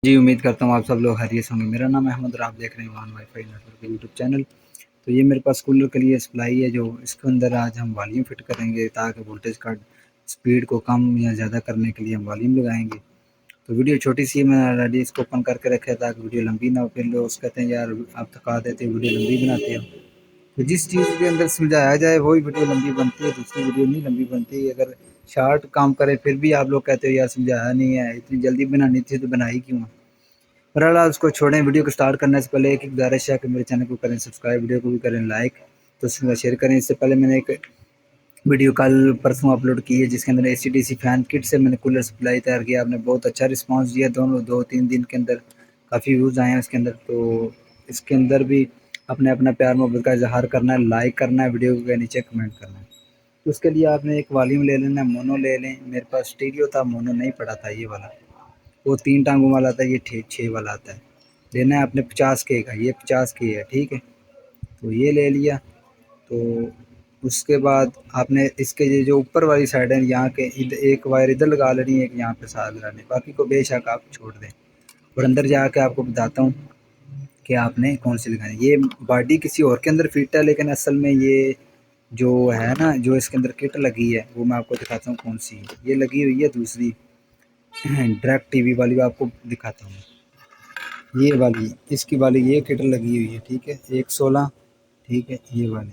जी, उम्मीद करता हूँ आप सब लोग खैरियत से होंगे। मेरा नाम है अहमद और आप देख रहे हैं वान वाईफ़ाई नेटवर्क यूट्यूब चैनल। तो ये मेरे पास कूलर के लिए सप्लाई है जो इसके अंदर आज हम वॉल्यूम फिट करेंगे ताकि वोल्टेज का स्पीड को कम या ज़्यादा करने के लिए हम वॉल्यूम लगाएँगे। तो वीडियो छोटी-सी है, मैं ऑलरेडी इसको ओपन करके रखा है ताकि वीडियो लंबी ना हो। फिर लोग कहते हैं यार आप थका देते हो, वीडियो लंबी बनाते हो। तो जिस चीज़ के अंदर सुलझाया जाए वही वीडियो लंबी बनती है, दूसरी वीडियो नहीं लंबी बनती। अगर शॉर्ट काम करे फिर भी आप लोग कहते हो यार सुलझाया नहीं है, इतनी जल्दी बनानी थी तो बनाई क्यों? बहरहाल उसको छोड़ें। वीडियो को स्टार्ट करने से पहले एक ही गुजारिश है कि मेरे चैनल को करें सब्सक्राइब, वीडियो को भी करें लाइक, तो उसमें शेयर करें। इससे पहले मैंने एक वीडियो कल परसों अपलोड की है जिसके अंदर एसी-डीसी फैन किट से मैंने कूलर सप्लाई तैयार किया। आपने बहुत अच्छा रिस्पांस दिया, दोनों 2-3 दिन के अंदर काफ़ी व्यूज़ आए हैं इसके अंदर। तो इसके अंदर भी अपने अपना प्यार मोहब्बत का इज़हार करना है, लाइक करना है, वीडियो के नीचे कमेंट करना है। तो उसके लिए आपने एक वॉल्यूम ले लेना है, मोनो ले लें। मेरे पास स्टीरियो था, मोनो नहीं पड़ा था ये वाला। वो 3 टाँगों वाला आता है, ये 6 वाला आता है। लेना है आपने 50K का, ये 50K है, ठीक है? तो ये ले लिया। तो उसके बाद आपने इसके ये जो ऊपर वाली साइड है यहाँ के एक वायर इधर लगा लेनी है, एक यहाँ पे साथ लगानी है, बाकी को बेशक आप छोड़ दें। और अंदर जाके आपको बताता हूँ कि आपने कौन सी लगानी है। ये बॉडी किसी और के अंदर फिट है लेकिन असल में ये जो है ना, जो इसके अंदर किट लगी है वो मैं आपको दिखाता हूँ कौन सी है। ये लगी हुई है दूसरी डायरेक्ट टीवी वाली, आपको दिखाता हूँ। ये वाली, इसकी वाली ये किट लगी हुई है, ठीक है? 116, ठीक है? ये वाली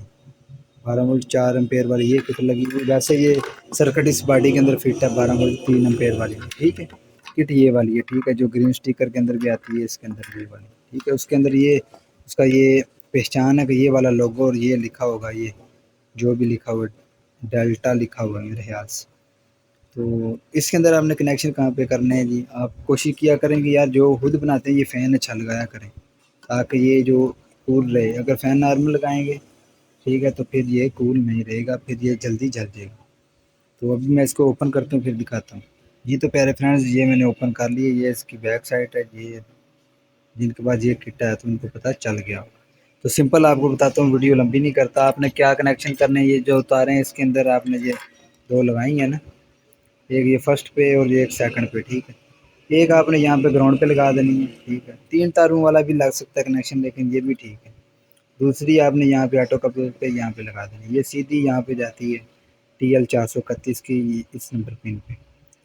12 वोल्ट 4 एम्पेयर वाली ये किट लगी हुई है। वैसे ये सर्किट इस बॉडी के अंदर फिट है 12 वोल्ट 3 एम्पेयर वाली, ठीक है? किट ये वाली है, ठीक है? जो ग्रीन स्टिकर के अंदर भी आती है इसके अंदर ये वाली, ठीक है? उसके अंदर ये उसका ये पहचान है कि ये वाला लोगो और ये लिखा होगा, ये जो भी लिखा हुआ है डेल्टा लिखा हुआ है मेरे ख्याल से। तो इसके अंदर आपने कनेक्शन कहाँ पे करने हैं जी? आप कोशिश किया करें कि यार जो खुद बनाते हैं ये फ़ैन अच्छा लगाया करें, ताकि ये जो कूल रहे। अगर फ़ैन नॉर्मल लगाएँगे, ठीक है, तो फिर ये कूल नहीं रहेगा, फिर ये जल्दी जल जाएगा। तो अभी मैं इसको ओपन करता हूँ फिर दिखाता हूँ। जी तो प्यारे फ्रेंड्स, ये मैंने ओपन कर लिया, ये इसकी बैक साइड है। ये जिनके पास ये किट है तो उनको पता चल गया होगा। तो सिंपल आपको बताता हूँ, वीडियो लंबी नहीं करता। आपने क्या कनेक्शन करने हैं, ये जो तारें हैं इसके अंदर आपने ये 2 लगाई हैं ना, एक ये फर्स्ट पे और ये एक सेकंड पे, ठीक है? एक आपने यहाँ पे ग्राउंड पे लगा देनी है, ठीक है? 3 तारों वाला भी लग सकता है कनेक्शन, लेकिन ये भी ठीक है। दूसरी आपने यहाँ पे ऑटो कपलर पे यहाँ पे लगा देनी है, ये सीधी यहाँ पे जाती है TL431 की इस नंबर पिन पे।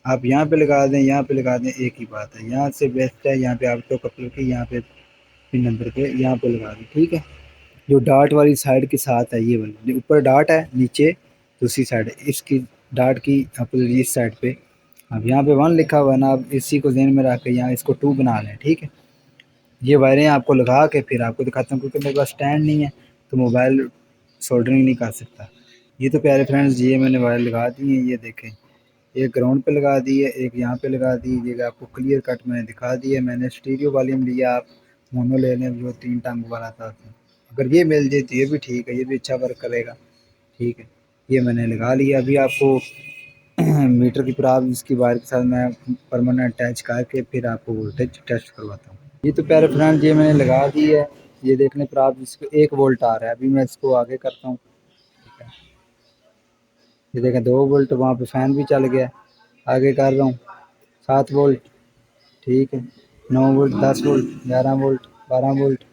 आप यहाँ पे लगा दें, यहाँ पे लगा दें, एक ही बात है। यहाँ से बेस्ट है यहाँ पे ऑटो कपलर की यहाँ पे पिन नंबर पे यहाँ पे लगा दें, ठीक है? जो डॉट वाली साइड के साथ है ये वाली, ऊपर डॉट है, नीचे दूसरी साइड है। इसकी डॉट की अपोजिट इस साइड पे अब यहाँ पे 1 लिखा हुआ है ना, आप इसी को ज़हन में रख के यहाँ इसको 2 बना लें, ठीक है? ये वायरें आपको लगा के फिर आपको दिखाता हूँ, क्योंकि मेरे पास स्टैंड नहीं है तो मोबाइल सोल्डरिंग नहीं कर सकता। ये तो प्यारे फ्रेंड्स ये मैंने वायर लगा दी है, ये देखें। एक ग्राउंड पे लगा दी है, एक यहाँ पे लगा दी है। ये आपको क्लियर कट मैंने दिखा दी है। मैंने स्टीरियो वॉल्यूम लिया, आप मोनो ले लें जो 3 टांग वाला था। अगर ये मिल जाए तो ये भी ठीक है, ये भी अच्छा वर्क करेगा, ठीक है? ये मैंने लगा लिया। अभी आपको मीटर की प्राप इसकी वायर के साथ मैं परमानेंट अटैच करके फिर आपको वोल्टेज टेस्ट करवाता हूँ। ये तो प्यारे फ्रेंड ये मैंने लगा दी है। ये देखने प्राप इसको 1 वोल्ट आ रहा है। अभी मैं इसको आगे करता हूँ, ठीक है? ये देखें 2 वोल्ट, वहाँ पे फ़ैन भी चल गया। आगे कर रहा हूँ 7 वोल्ट, ठीक है? 9 वोल्ट, 10 वोल्ट, 11 वोल्ट, 12 वोल्ट,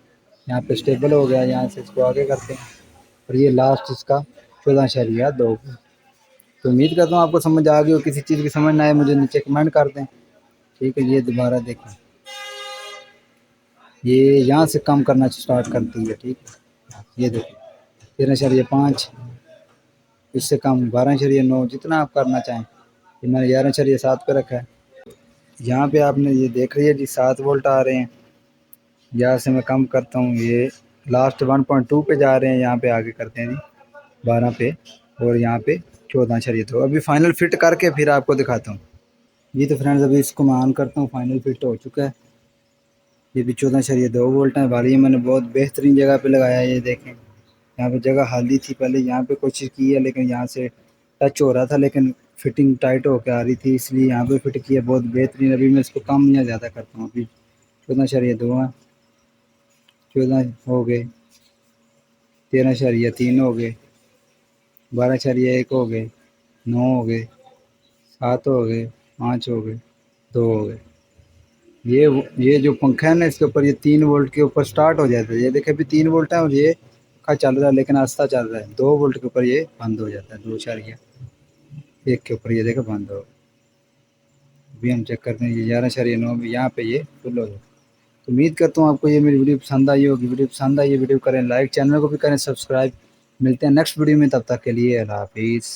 यहाँ पे स्टेबल हो गया। यहाँ से इसको आगे करते हैं और ये लास्ट इसका 14.2 वोल्ट। तो उम्मीद करता हूँ आपको समझ आ गई हो। किसी चीज़ की समझ ना आए मुझे नीचे कमेंट कर दें, ठीक है? ये दोबारा देखें, ये यहाँ से कम करना स्टार्ट करती है, ठीक है? ये देखिए 13.5, इससे कम 12.9, जितना आप करना चाहें। ये मैंने 11.7 पे रखा है। यहाँ पे आपने ये देख रही है जी 7 वोल्ट आ रहे हैं। यहाँ से मैं कम करता हूँ, ये लास्ट 1.2 पे जा रहे हैं। यहाँ पे आगे करते हैं जी 12 पे और यहाँ पे 14.2। अभी फाइनल फिट करके फिर आपको दिखाता हूँ। ये तो फ्रेंड्स अभी इसको मैं ऑन करता हूँ, फाइनल फिट हो चुका है। ये भी 14.2 वोल्ट है वाली, मैंने बहुत बेहतरीन जगह पे लगाया है। ये देखें यहाँ पे जगह खाली थी, पहले यहाँ पे कोशिश की है लेकिन यहाँ से टच हो रहा था, लेकिन फिटिंग टाइट होकर आ रही थी, इसलिए यहाँ पे फिट किया। बहुत बेहतरीन। अभी मैं इसको कम या ज़्यादा करता हूँ। अभी 14.2 है, 14 हो गए, 13.3 हो गए, 12.1 हो गए, 9 हो गए, 7 हो गए, 5 हो गए, 2 हो गए, ये जो पंखा है ना, इसके ऊपर ये 3 वोल्ट के ऊपर स्टार्ट हो जाता है। ये देखिए अभी 3 वोल्ट है और ये पंखा चल रहा है, लेकिन आहिस्ता चल रहा है। 2 वोल्ट के ऊपर ये बंद हो जाता है, 2 इशारिया 1 के ऊपर ये देखो बंद हो। अभी हम चेक करते हैं, ये 11.9 में यहाँ पे ये फुल हो जाता है। तो उम्मीद करता हूँ आपको ये मेरी वीडियो पसंद आई होगी। वीडियो पसंद आई है, वीडियो करें लाइक, चैनल को भी करें सब्सक्राइब। मिलते हैं नेक्स्ट वीडियो में, तब तक के लिए अल्लाह हाफिज़।